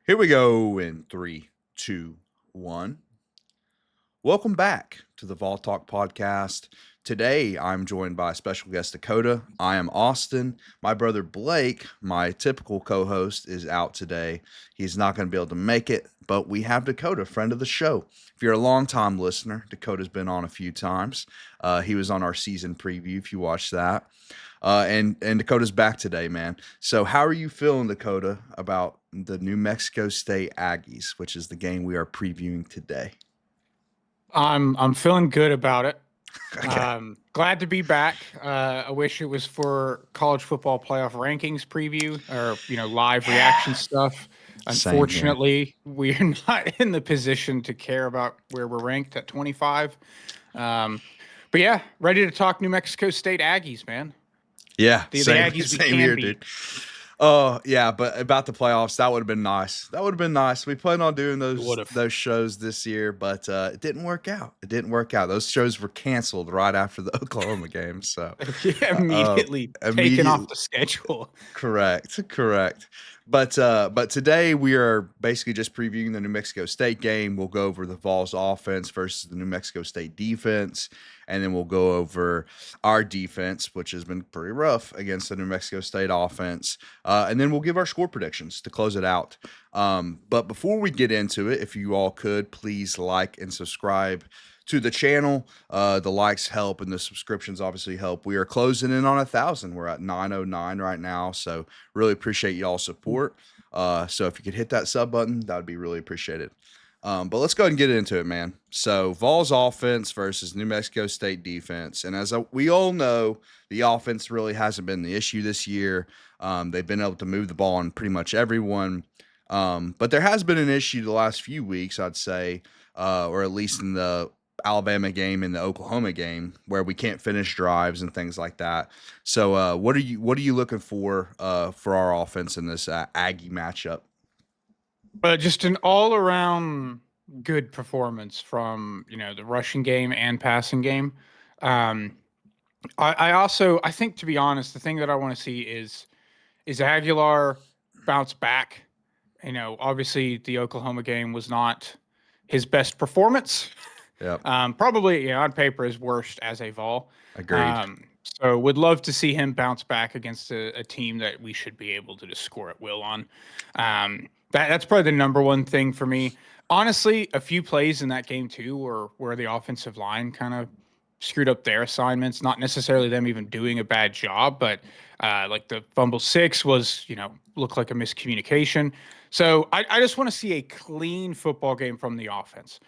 Here we go in three, two, one. Welcome back to the Vol Talk podcast. Today, I'm joined by special guest Dakota. I am Austin. My brother Blake, my typical co host, is out today. He's not going to be able to make it, but we have Dakota, friend of the show. If you're a longtime listener, Dakota's been on a few times. He was on our season preview, if you watched that. And Dakota's back today, man. So, how are you feeling, Dakota, about the New Mexico State Aggies, which is the game we are previewing today? I'm feeling good about it. Okay. Glad to be back. I wish it was for college football playoff rankings preview or live reaction stuff. Same here. Unfortunately, we're not in the position to care about where we're ranked at 25. But yeah, ready to talk New Mexico State Aggies, man. Yeah, The same Aggies we same can here, beat. dude. Oh yeah, but about the playoffs, that would have been nice. That would have been nice. We planned on doing those Would've. those shows this year, but it didn't work out. It didn't work out. Those shows were canceled right after the Oklahoma game. So Immediately taken immediately off the schedule. correct. But today we are basically just previewing the New Mexico State game. We'll go over the Vols offense versus the New Mexico State defense, and then we'll go over our defense, which has been pretty rough against the New Mexico State offense. And then we'll give our score predictions to close it out. But before we get into it, if you all could please like and subscribe to the channel. The likes help and the subscriptions obviously help. We are closing in on 1,000. We're at 909 right now. So really appreciate y'all's support. So if you could hit that sub button, that would be really appreciated. But let's go ahead and get into it, man. So Vols offense versus New Mexico State defense. And as we all know, the offense really hasn't been the issue this year. They've been able to move the ball on pretty much everyone. But there has been an issue the last few weeks, I'd say, or at least in the Alabama game and the Oklahoma game where we can't finish drives and things like that. So what are you looking for our offense in this Aggie matchup? Just an all-around good performance from the rushing game and passing game. I think, to be honest, the thing that I want to see is Aguilar bounce back. Obviously the Oklahoma game was not his best performance. Yep. Probably on paper his worst as a Vol. Agreed. So would love to see him bounce back against a team that we should be able to just score at will on. That's probably the number one thing for me. Honestly, a few plays in that game too where the offensive line kind of screwed up their assignments. Not necessarily them even doing a bad job, but like the fumble 6 was, looked like a miscommunication. So I just want to see a clean football game from the offense,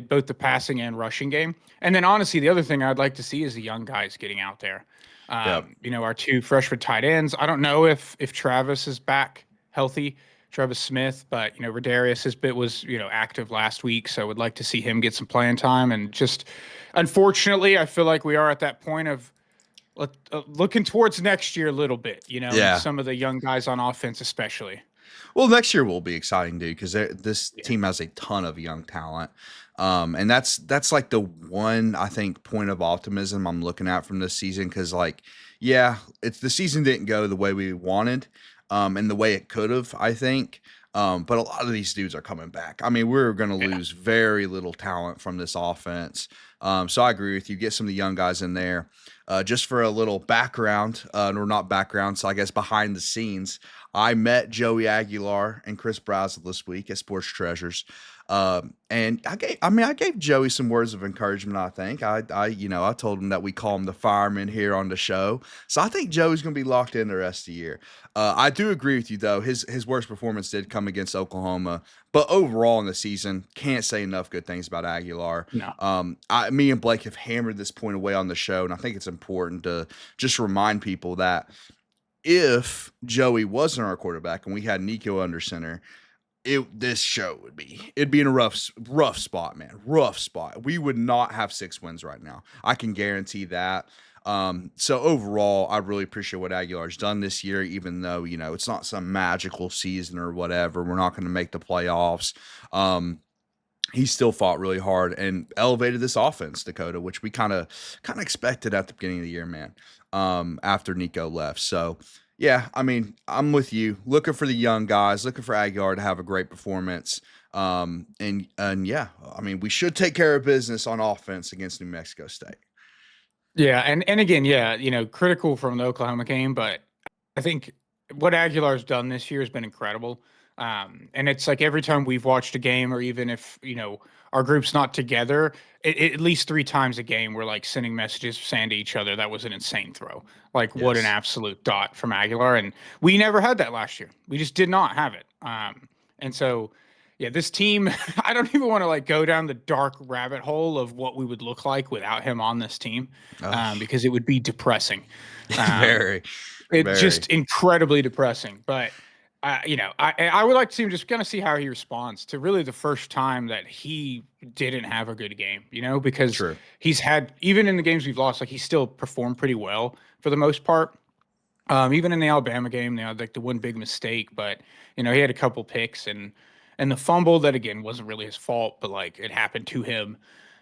both the passing and rushing game. And then honestly, the other thing I'd like to see is the young guys getting out there. Yep. Our 2 freshman tight ends. I don't know if Travis is back healthy, Travis Smith, but Rodarius was active last week, so would like to see him get some playing time. And just unfortunately, I feel like we are at that point of looking towards next year a little bit. Yeah. Some of the young guys on offense, especially. Well, next year will be exciting, dude, because this team has a ton of young talent. And that's like the one, I think, point of optimism I'm looking at from this season. Because, the season didn't go the way we wanted, and the way it could have, I think. But a lot of these dudes are coming back. I mean, we're going to lose very little talent from this offense. So I agree with you. Get some of the young guys in there. Just for a little background, or not background, so I guess behind the scenes, I met Joey Aguilar and Chris Brazel this week at Sports Treasures. And I gave Joey some words of encouragement. I think I told him that we call him the fireman here on the show. So I think Joey's going to be locked in the rest of the year. I do agree with you though. His worst performance did come against Oklahoma, but overall in the season, can't say enough good things about Aguilar. No. Me and Blake have hammered this point away on the show, and I think it's important to just remind people that if Joey wasn't our quarterback and we had Nico under center, it'd be in a rough spot, man. Rough spot. We would not have 6 wins right now. I can guarantee that. So overall, I really appreciate what Aguilar's done this year, even though, it's not some magical season or whatever. We're not going to make the playoffs. He still fought really hard and elevated this offense, Dakota, which we kind of expected at the beginning of the year, man, after Nico left. So, Yeah, I mean, I'm with you. Looking for the young guys, looking for Aguilar to have a great performance. And yeah, I mean, we should take care of business on offense against New Mexico State. Yeah, and again, yeah, critical from the Oklahoma game, but I think what Aguilar's done this year has been incredible. And it's like every time we've watched a game, or even if our group's not together, at least three times a game, we're like sending messages saying to each other that was an insane throw. Like what an Yes. absolute dot from Aguilar, and we never had that last year. We just did not have it. And so yeah, this team, I don't even want to like go down the dark rabbit hole of what we would look like without him on this team, Oh, because it would be depressing. Um, very, it's very. just incredibly depressing. But I would like to see him just kind of see how he responds to really the first time that he didn't have a good game. Because True. he's had, even in the games we've lost, like he still performed pretty well for the most part. Even in the Alabama game, they had like the one big mistake, but he had a couple picks and the fumble that again wasn't really his fault, but like it happened to him.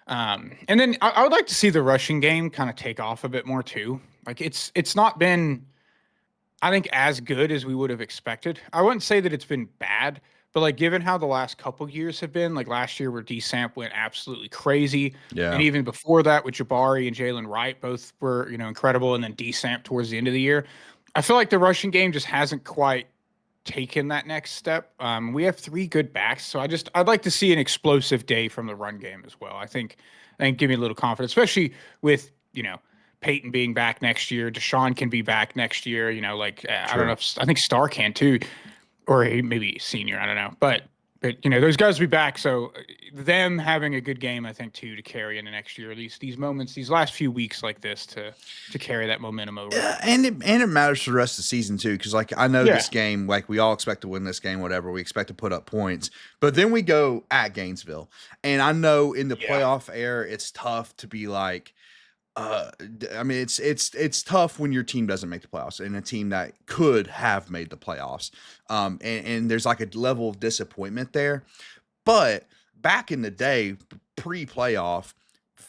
And then I would like to see the rushing game kind of take off a bit more too. Like it's not been, I think, as good as we would have expected. I wouldn't say that it's been bad, but like given how the last couple years have been, like last year where D Samp went absolutely crazy, and Yeah. even before that with Jabari and Jalen Wright, both were incredible, and then D Samp towards the end of the year. I feel like the rushing game just hasn't quite taken that next step. We have three good backs, so I'd like to see an explosive day from the run game as well. I think give me a little confidence, especially with Peyton being back next year. Deshaun can be back next year. Like I don't know True. if I think Star can too, or he maybe senior. I don't know, but those guys will be back. So them having a good game, I think, too, to carry into next year. At least these moments, these last few weeks like this, to carry that momentum over. Yeah, and it matters for the rest of the season too, because like I know Yeah, this game, like we all expect to win this game, whatever. We expect to put up points, but then we go at Gainesville, and I know in the yeah, playoff air, it's tough to be like, I mean, it's tough when your team doesn't make the playoffs, and a team that could have made the playoffs, and there's like a level of disappointment there. But back in the day, pre-playoff,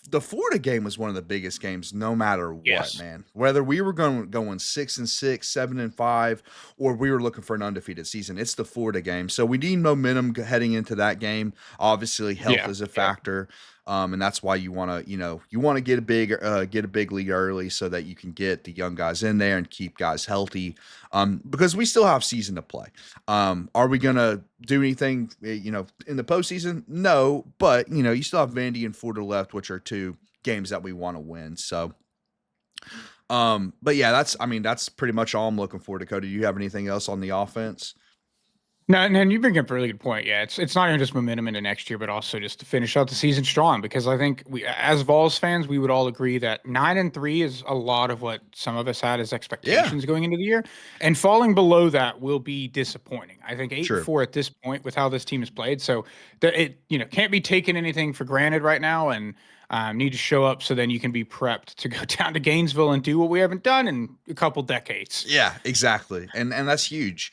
the Florida game was one of the biggest games, no matter what, yes. man. Whether we were going 6-6, 7-5, or we were looking for an undefeated season, it's the Florida game. So we need momentum heading into that game. Obviously, health Yeah, is a yeah. factor. And that's why you want to get a big lead early so that you can get the young guys in there and keep guys healthy. Because we still have season to play. Are we gonna do anything, in the postseason? No, but you still have Vandy and Florida left, which are two games that we want to win. So, but yeah, that's pretty much all I'm looking for. Dakota, do you have anything else on the offense? No, and you bring up a really good point. Yeah, it's not even just momentum into next year, but also just to finish out the season strong. Because I think we, as Vols fans, we would all agree that 9-3 is a lot of what some of us had as Yeah, expectations going into the year, and falling below that will be disappointing. I think eight and true. four at this point with how this team has played, so that it can't be taken anything for granted right now, and need to show up so then you can be prepped to go down to Gainesville and do what we haven't done in a couple decades. Yeah, exactly. And that's huge.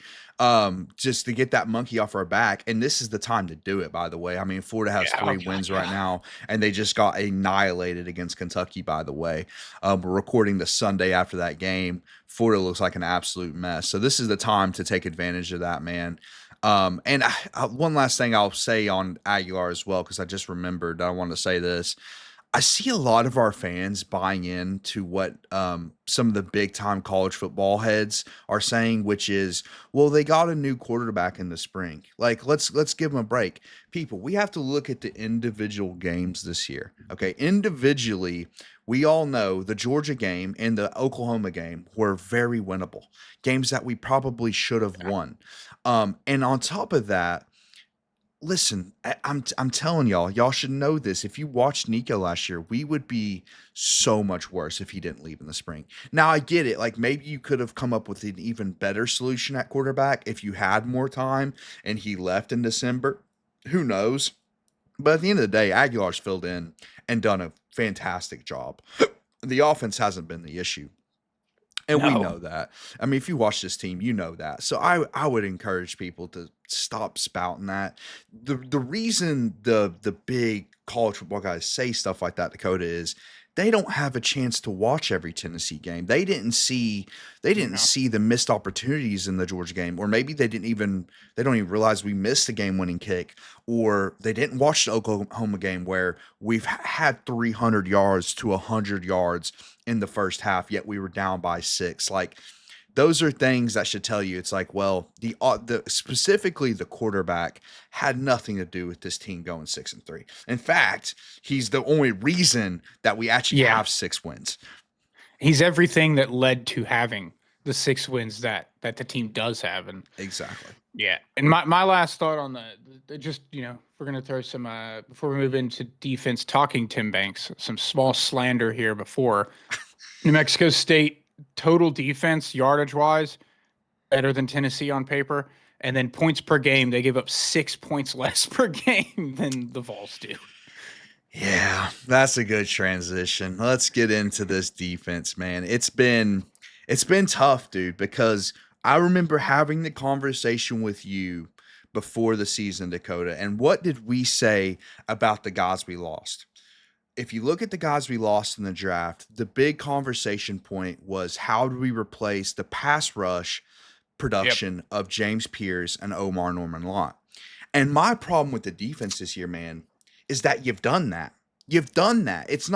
Just to get that monkey off our back. And this is the time to do it, by the way. I mean, Florida has Yeah. Oh three God. wins right Yeah. now, and they just got annihilated against Kentucky, by the way. We're recording the Sunday after that game. Florida looks like an absolute mess. So this is the time to take advantage of that, man. And one last thing I'll say on Aguilar as well, because I just remembered I wanted to say this. I see a lot of our fans buying into what some of the big time college football heads are saying, which is, well, they got a new quarterback in the spring. Like, let's give them a break. People, we have to look at the individual games this year. Okay, individually, we all know the Georgia game and the Oklahoma game were very winnable games that we probably should have won. And on top of that, listen, I'm telling y'all should know this. If you watched Nico last year, we would be so much worse if he didn't leave in the spring. Now I get it. Like maybe you could have come up with an even better solution at quarterback if you had more time and he left in December. Who knows? But at the end of the day, Aguilar's filled in and done a fantastic job. The offense hasn't been the issue. And we No. know that. I mean, if you watch this team, you know that. So I would encourage people to stop spouting that. The reason the big college football guys say stuff like that, Dakota, is they don't have a chance to watch every Tennessee game. They didn't No. see the missed opportunities in the Georgia game, or maybe they don't even realize we missed a game-winning kick, or they didn't watch the Oklahoma game where we've had 300 yards to 100 yards in the first half, yet we were down by 6. Like, those are things that should tell you it's like, well, the specifically the quarterback had nothing to do with this team going 6-3. In fact, he's the only reason that we actually Yeah. have 6 wins. He's everything that led to having the 6 wins that the team does have. And Exactly. yeah. And my last thought on the just, we're gonna throw some before we move into defense, talking Tim Banks, some small slander here before. New Mexico State total defense, yardage wise, better than Tennessee on paper. And then points per game, they give up 6 points less per game than the Vols do. Yeah, that's a good transition. Let's get into this defense, man. It's been tough, dude, because I remember having the conversation with you before the season, Dakota, and what did we say about the guys we lost? If you look at the guys we lost in the draft, the big conversation point was how do we replace the pass rush Yep. production of James Pierce and Omar Norman Lott? And my problem with the defense this year, man, is that you've done that. You've done that. That's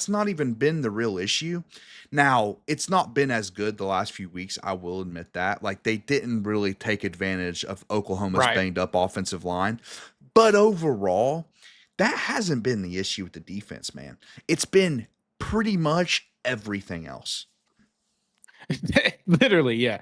not even been the real issue. Now, it's not been as good the last few weeks. I will admit that. Like, they didn't really take advantage of Oklahoma's Right. banged up offensive line. But overall, that hasn't been the issue with the defense, man. It's been pretty much everything else. Literally, yeah.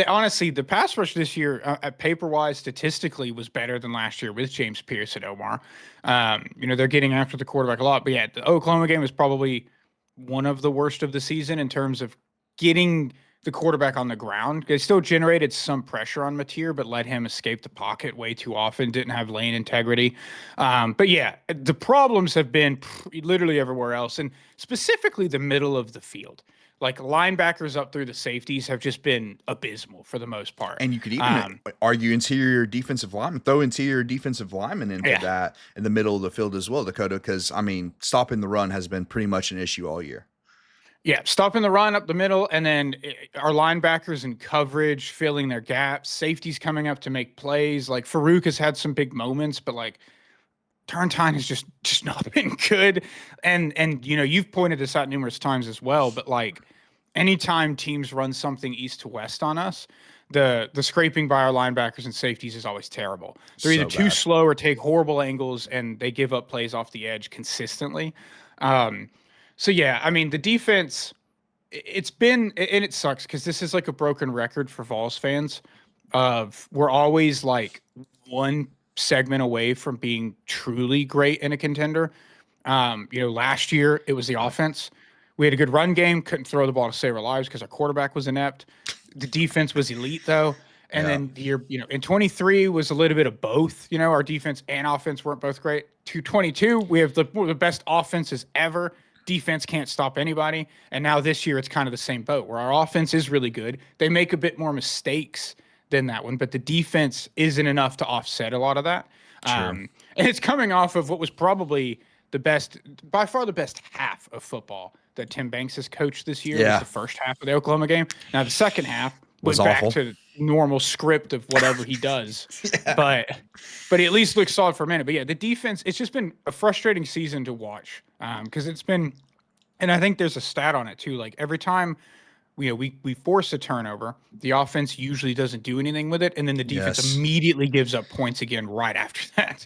Honestly, the pass rush this year, at paper wise, statistically, was better than last year with James Pierce and Omar. They're getting after the quarterback a lot, but yeah, the Oklahoma game was probably one of the worst of the season in terms of getting the quarterback on the ground. They still generated some pressure on Mateer, but let him escape the pocket way too often. Didn't have lane integrity. But yeah, the problems have been literally everywhere else, and specifically the middle of the field. Like linebackers up through the safeties have just been abysmal for the most part. And you could even argue interior defensive lineman, throw interior defensive lineman into Yeah. that in the middle of the field as well, Dakota, because, I mean, stopping the run has been pretty much an issue all year. Yeah, stopping the run up the middle, and then our linebackers in coverage, filling their gaps, safeties coming up to make plays. Like Farouk has had some big moments, but like Turntine has just not been good. And you've pointed this out numerous times as well, but like anytime teams run something east to west on us, the scraping by our linebackers and safeties is always terrible. They're either So too bad. slow or take horrible angles, and they give up plays off the edge consistently. Um, so yeah, I mean the defense, it's been, and it sucks because this is like a broken record for Vols fans. Of we're always like one segment away from being truly great in a contender. Last year it was the Right. offense. We had a good run game, couldn't throw the ball to save our lives because our quarterback was inept. The defense was elite though. And Yeah. then the year, in 23 was a little bit of both. Our defense and offense weren't both great. 22, we have one of the best offenses ever. Defense can't stop anybody. And now this year, it's kind of the same boat where our offense is really good. They make a bit more mistakes than that one, but the defense isn't enough to offset a lot of that. True. And it's coming off of what was probably by far the best half of football that Tim Banks has coached this year was Yeah. the first half of the Oklahoma game. Now the second half Was went back awful. to normal script of whatever he does. Yeah. But he at least looks solid for a minute. But yeah, the defense, it's just been a frustrating season to watch. Because it's been, and I think there's a stat on it too. Like every time we force a turnover, the offense usually doesn't do anything with it, and then the defense Yes. immediately gives up points again right after that.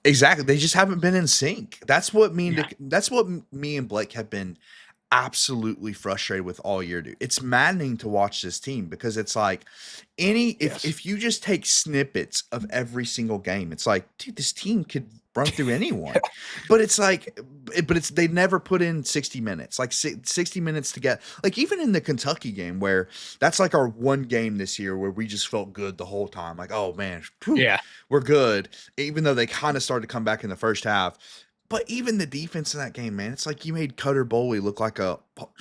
Exactly. They just haven't been in sync. Yeah. That's what me and Blake have been absolutely frustrated with all year, dude. It's maddening to watch this team because it's like Yes. if you just take snippets of every single game, it's like, dude, this team could run through anyone. But it's like they never put in 60 minutes. Like 60 minutes to get, like, even in the Kentucky game where that's like our one game this year where we just felt good the whole time. Like, oh man, whew, Yeah. we're good. Even though they kind of started to come back in the first half. But even the defense in that game, man, it's like you made Cutter Boley look like a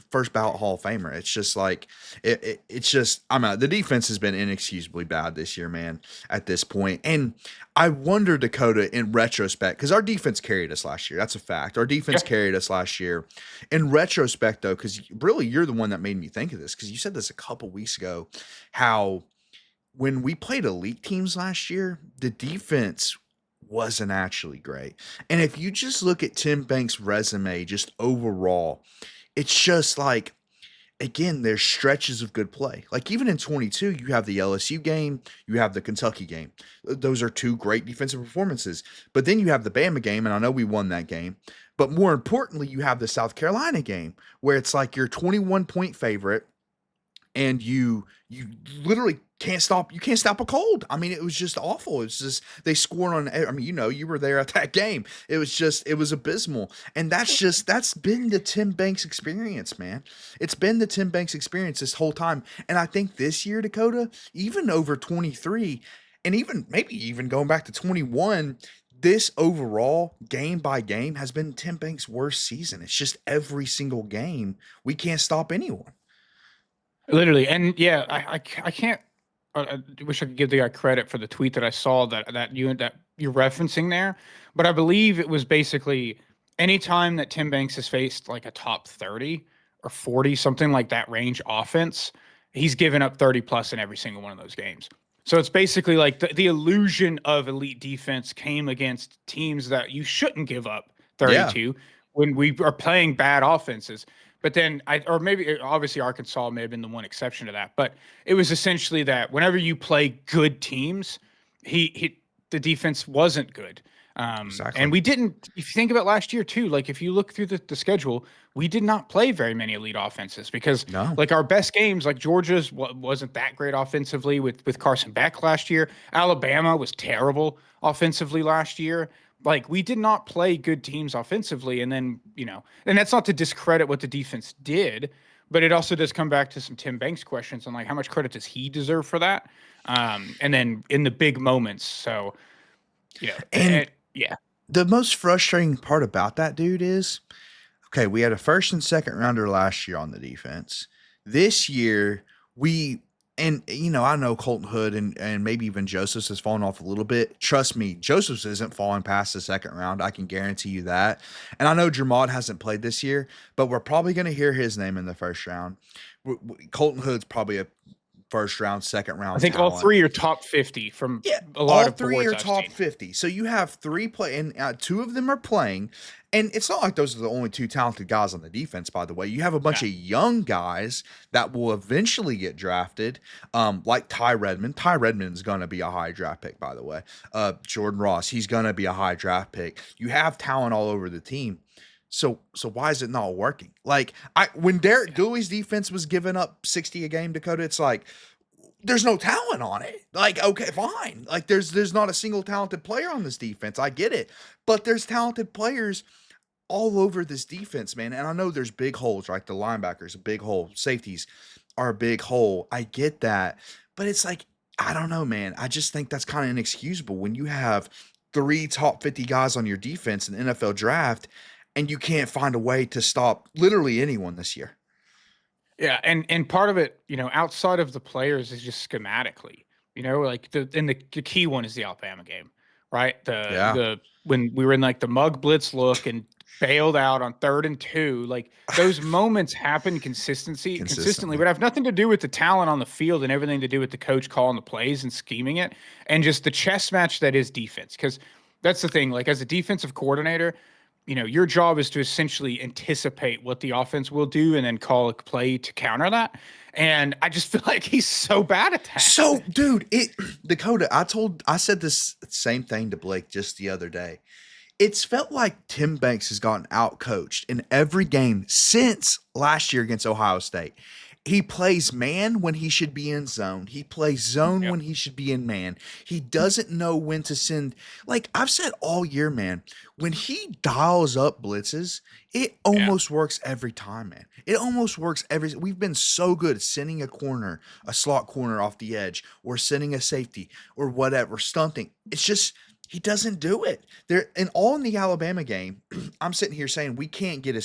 first ballot Hall of Famer. It's just like it's just I'm out. The defense has been inexcusably bad this year, man. At this point, and I wonder, Dakota, in retrospect, because our defense carried us last year. That's a fact. Our defense Yeah. carried us last year. In retrospect, though, because really you're the one that made me think of this, because you said this a couple weeks ago, how when we played elite teams last year, the defense wasn't actually great. And if you just look at Tim Banks' resume, just overall, it's just like, again, there's stretches of good play. Like even in 22, you have the LSU game, you have the Kentucky game. Those are two great defensive performances. But then you have the Bama game, and I know we won that game. But more importantly, you have the South Carolina game where it's like you're 21-point favorite and you literally can't stop a cold. I mean, it was just awful. It's just they scored on. I mean, you were there at that game. It was abysmal, and that's been the Tim Banks experience, man. It's been the Tim Banks experience this whole time, and I think this year, Dakota, even over 23, and even maybe even going back to 21. This overall game by game has been Tim Banks' worst season. It's just every single game we can't stop anyone. Literally, and yeah, I can't. I wish I could give the guy credit for the tweet that I saw that you're referencing there, but I believe it was basically anytime that Tim Banks has faced like a top 30 or 40, something like that range offense, he's given up 30 plus in every single one of those games. So it's basically like the illusion of elite defense came against teams that you shouldn't give up Yeah. 32 when we are playing bad offenses. But then or maybe obviously Arkansas may have been the one exception to that, but it was essentially that whenever you play good teams, the defense wasn't good. And Exactly. we didn't, if you think about last year too, like if you look through the schedule, we did not play very many elite offenses because No. like our best games, like Georgia's wasn't that great offensively with Carson Beck last year. Alabama was terrible offensively last year. Like we did not play good teams offensively. And then, and that's not to discredit what the defense did, but it also does come back to some Tim Banks questions on like how much credit does he deserve for that? And then in the big moments. So, And yeah. the most frustrating part about that, dude, is okay, we had a first and second rounder last year on the defense. This year, I know Colton Hood and maybe even Josephs has fallen off a little bit. Trust me, Josephs isn't falling past the second round. I can guarantee you that. And I know Jermod hasn't played this year, but we're probably going to hear his name in the first round. Colton Hood's probably a first round, second I round think all talent. three are top 50 from Yeah, a lot all of three boards are I've top seen. 50. So you have three play, and two of them are playing. And it's not like those are the only two talented guys on the defense, by the way. You have a bunch Yeah. of young guys that will eventually get drafted, like Ty Redmond. Ty Redmond's going to be a high draft pick, by the way. Jordan Ross, he's going to be a high draft pick. You have talent all over the team. So why is it not working? Like when Derek Dooley's defense was giving up 60 a game, Dakota, it's like there's no talent on it. Like, okay, fine. Like there's not a single talented player on this defense. I get it. But there's talented players all over this defense, man. And I know there's big holes, right? The linebackers, a big hole. Safeties are a big hole. I get that. But it's like, I don't know, man. I just think that's kind of inexcusable when you have three top 50 guys on your defense in the NFL draft and you can't find a way to stop literally anyone this year. Yeah, and part of it, outside of the players is just schematically, like the key one is the Alabama game, right? Yeah. The when we were in like the mug blitz look and bailed out on 3rd and 2, like those moments happen consistently, Consistently. but have nothing to do with the talent on the field and everything to do with the coach calling the plays and scheming it and just the chess match that is defense. Because that's the thing, like as a defensive coordinator, your job is to essentially anticipate what the offense will do and then call a play to counter that. And I just feel like he's so bad at that. So, dude, Dakota, I said this same thing to Blake just the other day. It's felt like Tim Banks has gotten out coached in every game since last year against Ohio State. He plays man when he should be in zone. He plays zone Yep. when he should be in man. He doesn't know when to send. Like I've said all year, man, when he dials up blitzes, it Yeah. almost works every time, man. It almost works every. We've been so good at sending a slot corner off the edge, or sending a safety, or whatever, stunting. It's just He doesn't do it. There and all in the Alabama game, I'm sitting here saying we can't get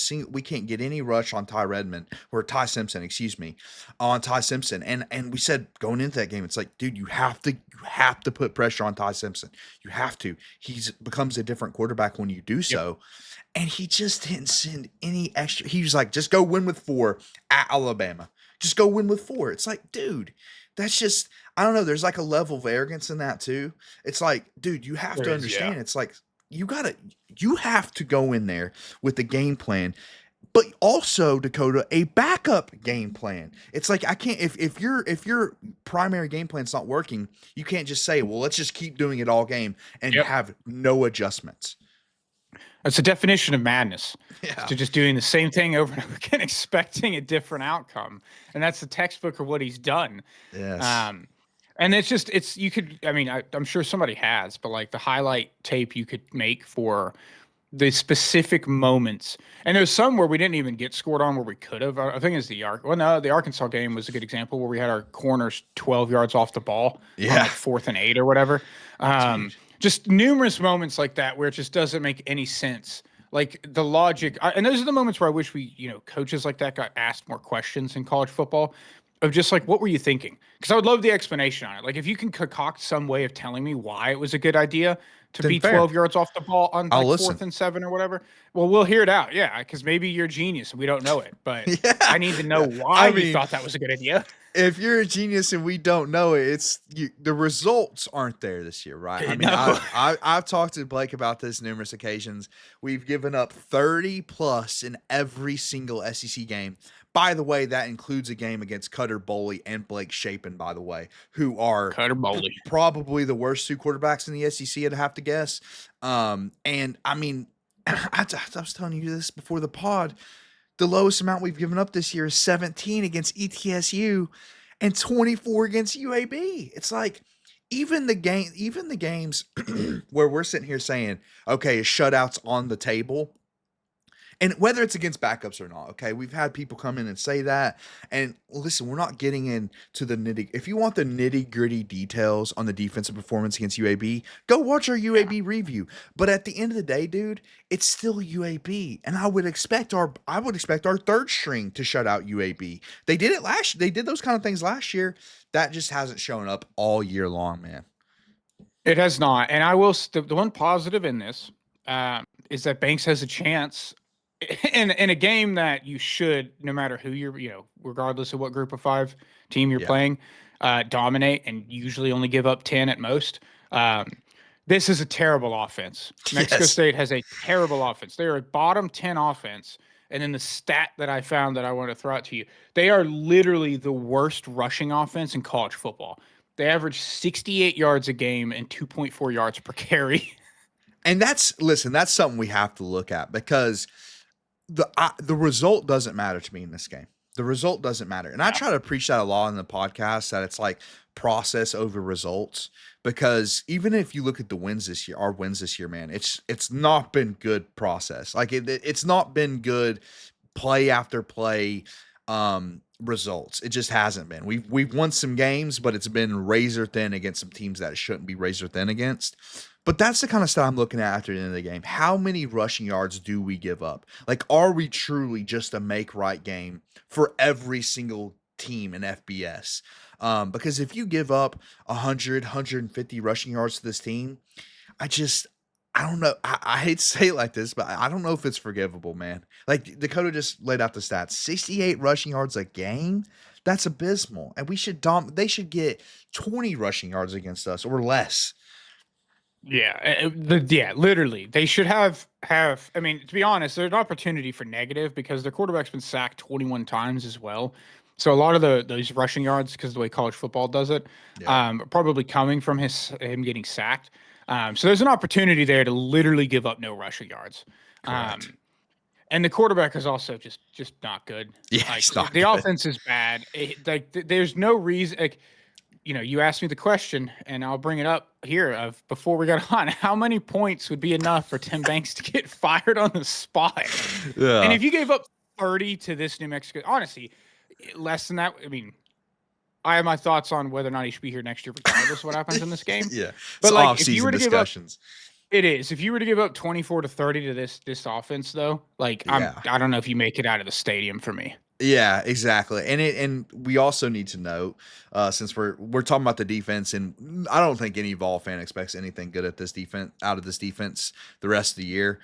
any rush on Ty Redmond or Ty Simpson, excuse me, on Ty Simpson. And we said going into that game, it's like, dude, you have to put pressure on Ty Simpson. You have to. He's becomes a different quarterback when you do Yep. so. And he just didn't send any extra. He was like, just go win with 4 at Alabama. Just go win with 4. It's like, dude, that's just I don't know. There's like a level of arrogance in that too. It's like, dude, you have There to is, yeah. understand. It's like you have to go in there with the game plan, but also Dakota a backup game plan. It's like I can't if your primary game plan's not working, you can't just say, well, let's just keep doing it all game and Yep. have no adjustments. It's a definition of madness. Yeah. To just doing the same thing over and over again, expecting a different outcome, and that's the textbook of what he's done. Yes. Um, and it's you could, I mean, I'm sure somebody has, but like the highlight tape you could make for the specific moments, and there's some where we didn't even get scored on where we could have. I think it's well, no, the Arkansas game was a good example where we had our corners 12 yards off the ball on Yeah. like 4th and 8 or whatever. Dude. Just numerous moments like that where it just doesn't make any sense. Like the logic, and those are the moments where I wish coaches like that got asked more questions in college football of just like, what were you thinking? Because I would love the explanation on it. Like, if you can concoct some way of telling me why it was a good idea to Then be fair. 12 yards off the ball on I'll like listen. 4th and 7 or whatever, well, we'll hear it out. Yeah, because maybe you're a genius and we don't know it, but Yeah. I need to know Yeah. why I you mean, thought that was a good idea. if you're a genius and we don't know it, the results aren't there this year, right? I mean, No. I've talked to Blake about this numerous occasions. We've given up 30 plus in every single SEC game. By the way, that includes a game against Cutter Boley and Blake Shapen, by the way, who are Cutter Bowley. probably the worst 2 quarterbacks in the SEC, I'd have to guess. And I mean, I was telling you this before the pod. The lowest amount we've given up this year is 17 against ETSU and 24 against UAB. It's like even the games where we're sitting here saying, okay, a shutout's on the table. And whether it's against backups or not, okay, we've had people come in and say that. And listen, we're not getting into the nitty. If you want the nitty gritty details on the defensive performance against UAB, go watch our Yeah. UAB review. But at the end of the day, dude, it's still UAB, and I would expect our third string to shut out UAB. They did it last. They did those kind of things last year. That just hasn't shown up all year long, man. It has not. And I will, the one positive in this is that Banks has a chance in a game that you should, no matter who you're, regardless of what group of 5 team you're Yeah. playing, dominate and usually only give up 10 at most. This is a terrible offense. Mexico Yes. State has a terrible offense. They're a bottom 10 offense. And then the stat that I found that I want to throw out to you, they are literally the worst rushing offense in college football. They average 68 yards a game and 2.4 yards per carry. And that's something we have to look at because the result doesn't matter to me in this game. The result doesn't matter. And I Yeah. try to preach that a lot in the podcast that it's like process over results because even if you look at the wins this year, our wins this year, man, it's not been good process. Like it's not been good play after play results. It just hasn't been. We've won some games, but it's been razor thin against some teams that it shouldn't be razor thin against. But that's the kind of stuff I'm looking at after the end of the game. How many rushing yards do we give up? Like, are we truly just a make right game for every single team in FBS? Because if you give up 100, 150 rushing yards to this team, I don't know. I hate to say it like this, but I don't know if it's forgivable, man. Like Dakota just laid out the stats: 68 rushing yards a game. That's abysmal, and they should get 20 rushing yards against us or less. Yeah, literally. They should have. I mean, to be honest, there's an opportunity for negative because their quarterback's been sacked 21 times as well. So a lot of those rushing yards, because the way college football does it, Yeah, are probably coming from him getting sacked. So there's an opportunity there to literally give up no rushing yards. correct. And the quarterback is also just not good. Yeah, Like it's not the good. offense is bad. There's no reason. Like, you asked me the question, and I'll bring it up here of before we got on. How many points would be enough for Tim Banks to get fired on the spot? And Yeah, if you gave up 30 to this New Mexico, honestly, less than that, I mean, I have my thoughts on whether or not he should be here next year, regardless of what happens in this game. Yeah, it's But like, if you off-season were to give up, discussions. it is. If you were to give up 24 to 30 to this offense, though, like Yeah. I don't know if you make it out of the stadium for me. Yeah, exactly. And we also need to note, since we're talking about the defense, and I don't think any Vol fan expects anything good at this defense out of this defense the rest of the year.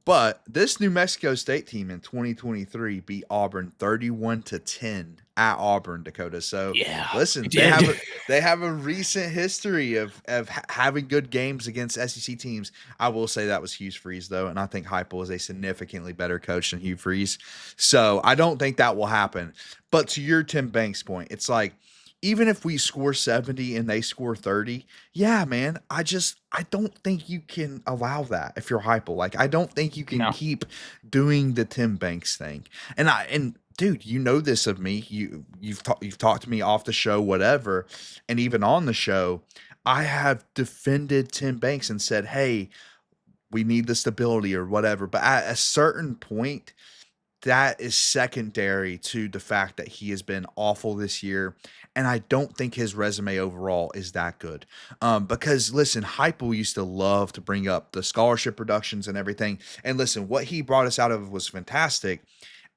But this New Mexico State team in 2023 beat Auburn 31-10 at Auburn, Dakota. So Yeah, we listen, did. they have a recent history of having good games against SEC teams. I will say that was Hugh Freeze though, and I think Heupel is a significantly better coach than Hugh Freeze. So I don't think that will happen. But to your Tim Banks point, it's like even if we score 70 and they score 30, yeah, man, I don't think you can allow that if you're Heupel. Like I don't think you can No. keep doing the Tim Banks thing. And dude, you know this of me. You've talked to me off the show, whatever, and even on the show, I have defended Tim Banks and said, "Hey, we need the stability or whatever." But at a certain point, that is secondary to the fact that he has been awful this year. And I don't think his resume overall is that good. Because listen, Heupel used to love to bring up the scholarship productions and everything. And listen, what he brought us out of was fantastic.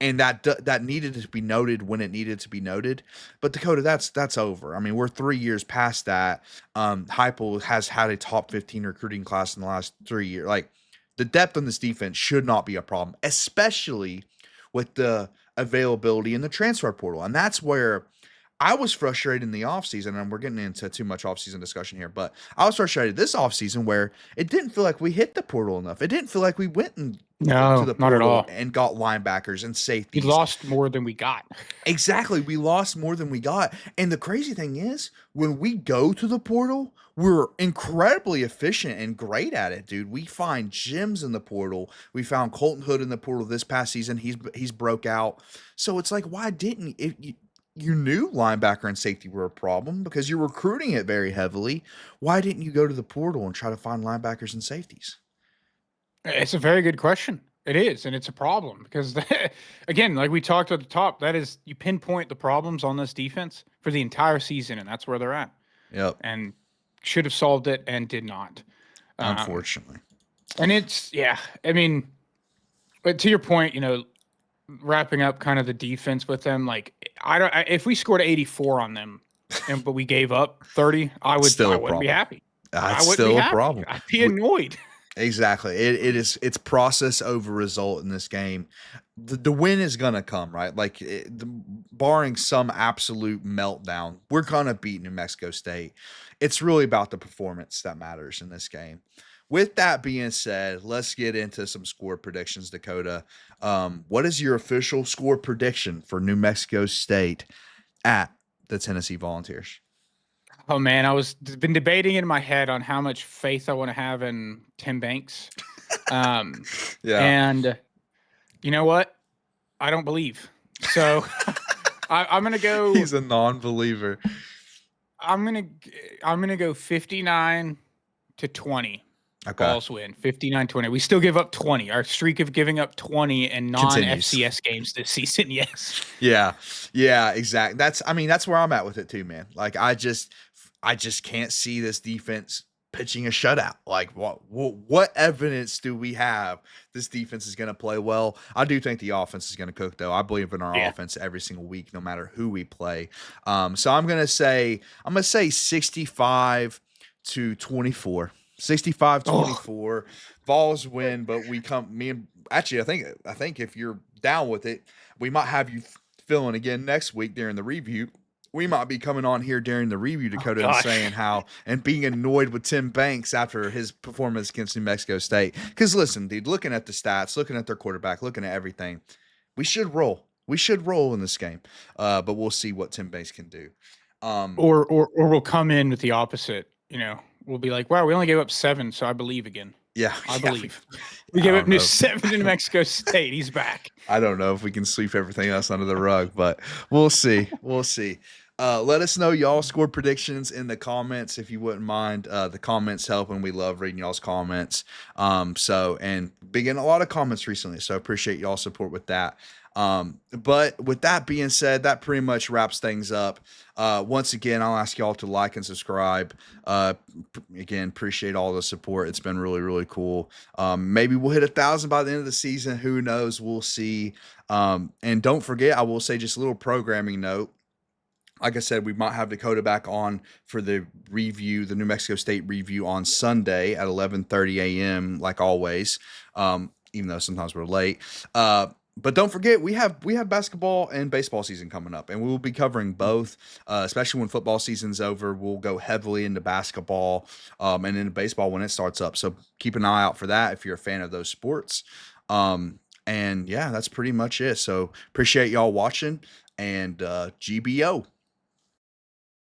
And that needed to be noted when it needed to be noted. But Dakota, that's over. I mean, we're 3 years past that. Heupel has had a top 15 recruiting class in the last 3 years. Like the depth on this defense should not be a problem, especially with the availability in the transfer portal. And that's where I was frustrated in the offseason, and we're getting into too much offseason discussion here, but I was frustrated this offseason where it didn't feel like we hit the portal enough. It didn't feel like we went to No, the not at portal all. and got linebackers and We safeties. lost more than we got. Exactly. We lost more than we got. And the crazy thing is, when we go to the portal, we're incredibly efficient and great at it, dude. We find gems in the portal. We found Colton Hood in the portal this past season. He's broke out. So it's like, why didn't you knew linebacker and safety were a problem because you're recruiting it very heavily. Why didn't you go to the portal and try to find linebackers and safeties? It's a very good question. It is, and it's a problem because, again, like we talked at the top, that is you pinpoint the problems on this defense for the entire season, and that's where they're at. Yep. And should have solved it and did not. Unfortunately. And it's I mean, but to your point, wrapping up kind of the defense with them, like if we scored 84 on them, but we gave up 30, I wouldn't be happy. I That's wouldn't be still a happy. problem. I'd be annoyed. Exactly. It's process over result in this game. The win is gonna come, right? Like barring some absolute meltdown, we're gonna beat New Mexico State. It's really about the performance that matters in this game. With that being said, let's get into some score predictions, Dakota. What is your official score prediction for New Mexico State at the Tennessee Volunteers? Oh man, been debating in my head on how much faith I want to have in Tim Banks. Yeah. And you know what? I don't believe. So I'm gonna go. He's a non-believer. I'm gonna go 59-20. Okay. Vols win 59-20. We still give up 20. Our streak of giving up 20 in non-FCS games this season. Yes. Yeah. Yeah, exactly. That's where I'm at with it too, man. Like I just can't see this defense pitching a shutout. Like what evidence do we have this defense is going to play well? I do think the offense is going to cook though. I believe in our offense every single week, no matter who we play. So I'm going to say 65-24. 65-24. Vols win, but I think if you're down with it, we might have you filling again next week during the review. We might be coming on here during the review, Dakota, and saying how and being annoyed with Tim Banks after his performance against New Mexico State. Because listen, dude, looking at the stats, looking at their quarterback, looking at everything, we should roll. We should roll in this game. But we'll see what Tim Banks can do. Or we'll come in with the opposite. We'll be like, wow, we only gave up 7, so I believe again. Yeah, I believe. We gave up 7 to New Mexico State. He's back. I don't know if we can sweep everything else under the rug, but we'll see. We'll see. Let us know y'all score predictions in the comments if you wouldn't mind. The comments help, and we love reading y'all's comments. And been getting a lot of comments recently, so I appreciate y'all support with that. But with that being said, that pretty much wraps things up. Once again, I'll ask y'all to like and subscribe. Again, appreciate all the support. It's been really, really cool. Maybe we'll hit 1,000 by the end of the season. Who knows? We'll see. And don't forget, I will say just a little programming note. Like I said, we might have Dakota back on for the review, the New Mexico State review on Sunday at 11:30 a.m. like always. Even though sometimes we're late. But don't forget, we have basketball and baseball season coming up, and we will be covering both. Especially when football season's over, we'll go heavily into basketball and into baseball when it starts up. So keep an eye out for that if you're a fan of those sports. And yeah, that's pretty much it. So appreciate y'all watching, and GBO.